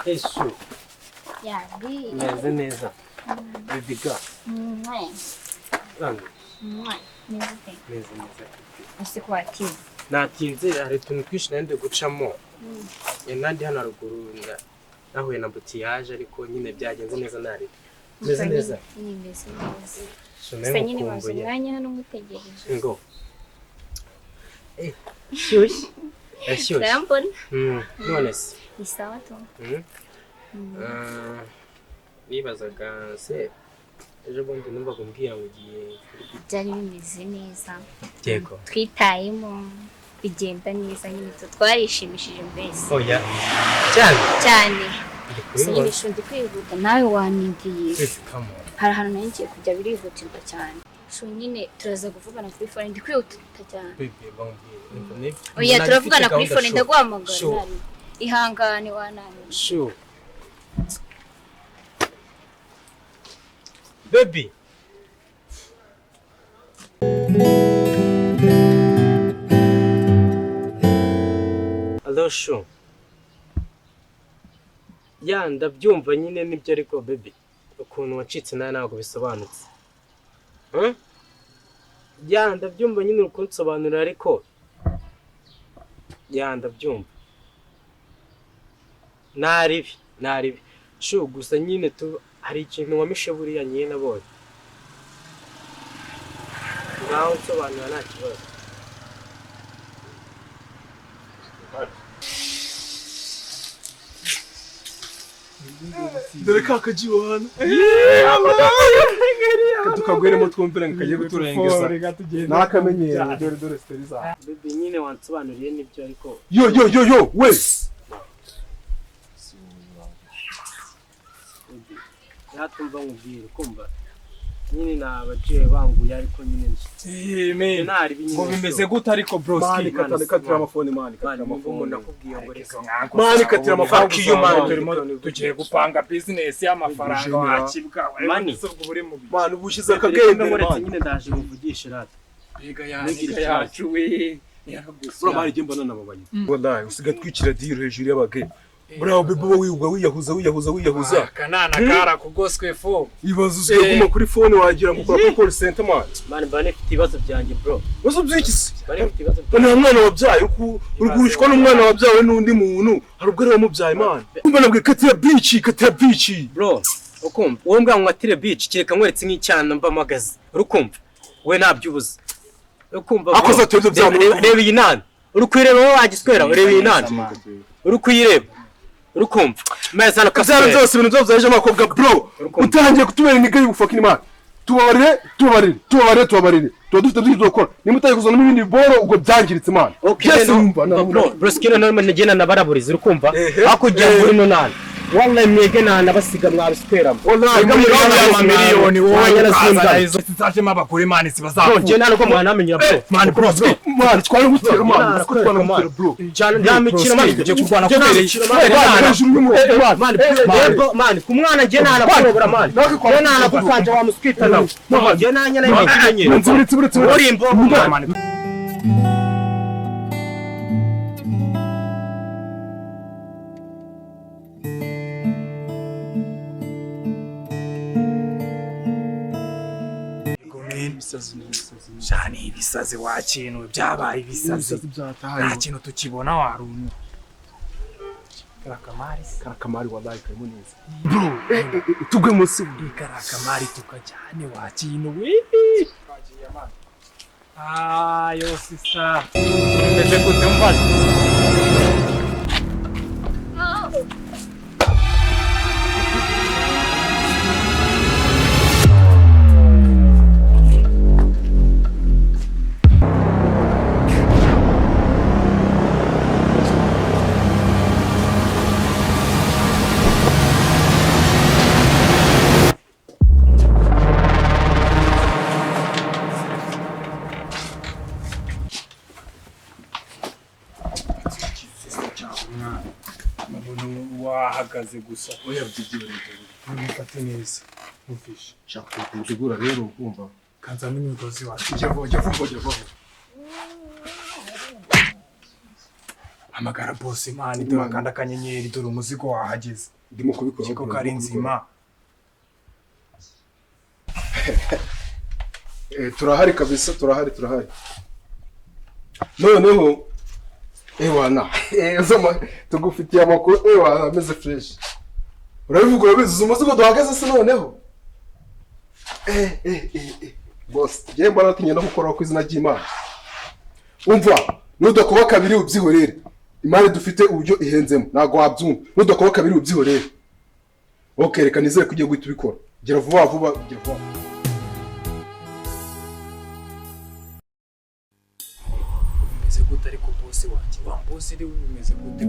Eso. Yabi. Neza neza. Bibiga. Neza. Ese kwaki. Natinze hari tuntu twinshi nande gucamo. Nandi hano ruguru nahuye na butiyaje ariko nyine byagenze neza nari. Neza neza. Nyine bazimwanya hano mutegereje. Ngo. Shush. Rampon. None se. Isawa to. Nibazaga se ejo bundi numvaga umbwira ngo ugiye byari bimeze neza. Yego. Twitayemo bigenda neza nyine twarishimishije mbese. Oya. Cyane. Sinye bishundi kwihuta nawe wanindiye. Hari ahantu ngiye kujya birihutirwa cyane. Sho nyine turaza kuvugana kuri phone ndi kwihuta cyane. Oya turavugana kuri phone ndaguhamagara. Ihangane wanani. Sho. Baby. Hello Sho. Ya ndabyumva nyine nibyo ariko baby. Ukuntu wacitse nawe ntabwo bisobanutse. Ya ndabyumva nyine ukuntu nsobanura ariko ya ndabyumva. Naribi. Sho gusa nyine hari ikintu wamishe buriya nyine nabonye. Ngaho nsobanura nta kibazo. Dore kakaji wana. Tukagweremo twumvira ngakaje guturengeza. Nakamenyera dore steriza. Baby nyine wansobanuriye nibyo ariko. Yo we. Yatumva ngubwira kumva. Nyine nabaje banguye ariko nyine ngo bimeze gute ariko broski katira amafone mani nakubwiye ngo reka mani katira amafone iyo mani tugiye gupanga business y'amafaranga wakibwa mani mani ubushize akagenda nyine ndaje muvugisha rata biga yacu we bro mari jemba nana babaye wallahi usiga twikira deal hejuru y'abage Bravo bebo wiyahuza kanana kara kugoswe fo ibazo usiguma kuri phone wagira ngo ukora call center man bane fite ibibazo byanjye bro wazo byikisi bane fite ibibazo bane mwana wabyaye urugurishwa n'umwana wabyawe n'undi muntu hari ubwo rero mubyaye man umva nabwe katira beach bro ukumva uwo mbwa ngo atire beach kireka nkweretse nk'icyana mbamagaze urukumva we nabyubuza ukumva akoza twebwe byamu reba iyi nana urukwireba wowe wagiswera ureba iyi nana urukuyireba urukumva meza nakazara byose ibintu byose byaje amakobwa bro utangiye kutubera niga y'ufucking man tubarire tuba dufite gukora nimutaye kuzana n'ibindi boro ubwo byangiritse man yes umva bro skino normal nagena nabaraburiza urukumva hakujya muri nonana wallahi mwege nana basiga mwabisweramo wallahi miliyoni wowe izo zaje mabakuri man sibazafu je nana ko mwana amenyera bro man bro man twari gutera man twari bro cyane ndamikira man tuje kurwana man kumwana je nana kurobora man je nana gufanja wa muskita nawe je nanya na imikiranye urimbo man Shani ibisazi wakinwe byabaye ibisazi nta kintu tukibona warunye karakamari wallahi karimo neza bro tugwe munsi karakamari tukajyane wakinwe twagiye amana yo sister meze gute mbaza wahagaze gusa oya byigiye bifate neza mufishe shaka kutegura rero kumva kanza n'imigozi wacu jya vuba Hamagara boss man dore kanda kanyenyeri dore umuzigo wahageze. Ndimo kubikora. Kiko kari nzima. Turahari kabisa, turahari. Noneho wana zoma tugufitiye amakuru wana ameze fresh. Urabivuga urabizi umuzigo duhagaze se noneho. Boss, je mbona tinye no gukora ku izina ry'Imana. Umva, nudakoba kabiri ubyihorere. Imana dufite uburyo ihenzemo, nago wabyumva. Nudakoba kabiri ubyihorere. Okay, reka nizere kugiye guhita ubikora. Gira vuba. Umeze gute ariko boss wanjye? Wa boss iri umeze gute?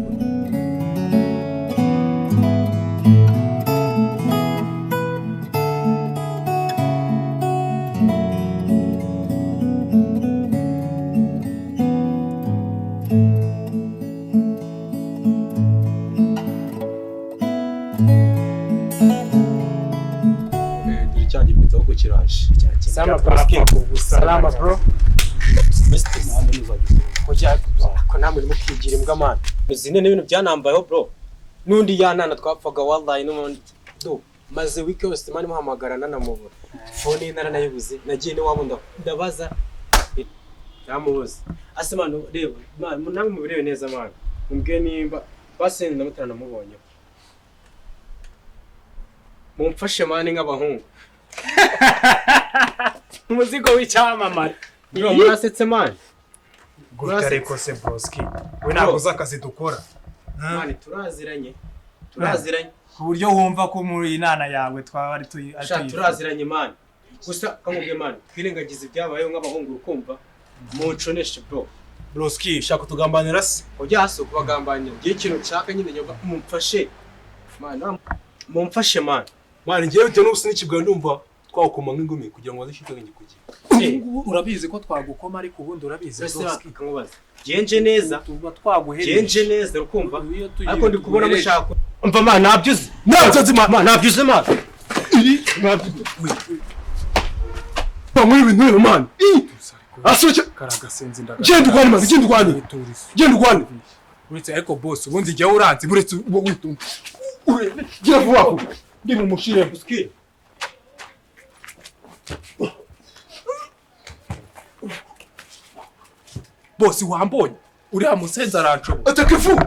Salama bro. Kujya ko namwe urimo kwigira imbwa man. Muzine n'ibintu byanambayeho bro. Nundi yanana twapfaga wallahi n'umuntu do maze week yose mani muhamagarana na mubura. Phone nara nayibuze. Nagiye ni wabo ndabaza yamubuze. Ase man reba man namwe mubirebe neza man. Mumbwe nimba basende ndamutana namubonye. Mumfashe mani nk'abahungu. Umuzigo w'icyamamare. Bro murasetse man. Gutare kose broski. We ntabwo uzakazi dukora. Man turaziranye. Ku buryo wumva ko muri inana yawe twabari turaziranye man. Gusa kamubwe man. Twirengagize ibyabayeho nk'abahungu urukumva. Munconeshe bro. Broski shaka tugambanira se. Ujya haso kubagambanira. Giye ikintu nshaka nyine nyoba mumfashe. Man mumfashe man. Man ngiye bite n'ubusi n'ikibwa ndumva twakoma nk'ingumi kugira ngo azishike ngikugiye. Urabizi ko twagukoma ariko ubundi urabizi Broski kankubaza. Genje neza. Tuba twaguhereje. Genje neza urukumva. Ariko ndi kubona mushaka. Umva man nabyuze. Nabyuze man. Muri ibintu man. Asuke karaga senzi ndaga. Genda urwane. Uretse ariko boss ubundi jya uranze buretse ubo witumba. Gira vuba ko. Ndi mu mushire. Broski. Boss wambonye uri amusenza araco. Atake fu.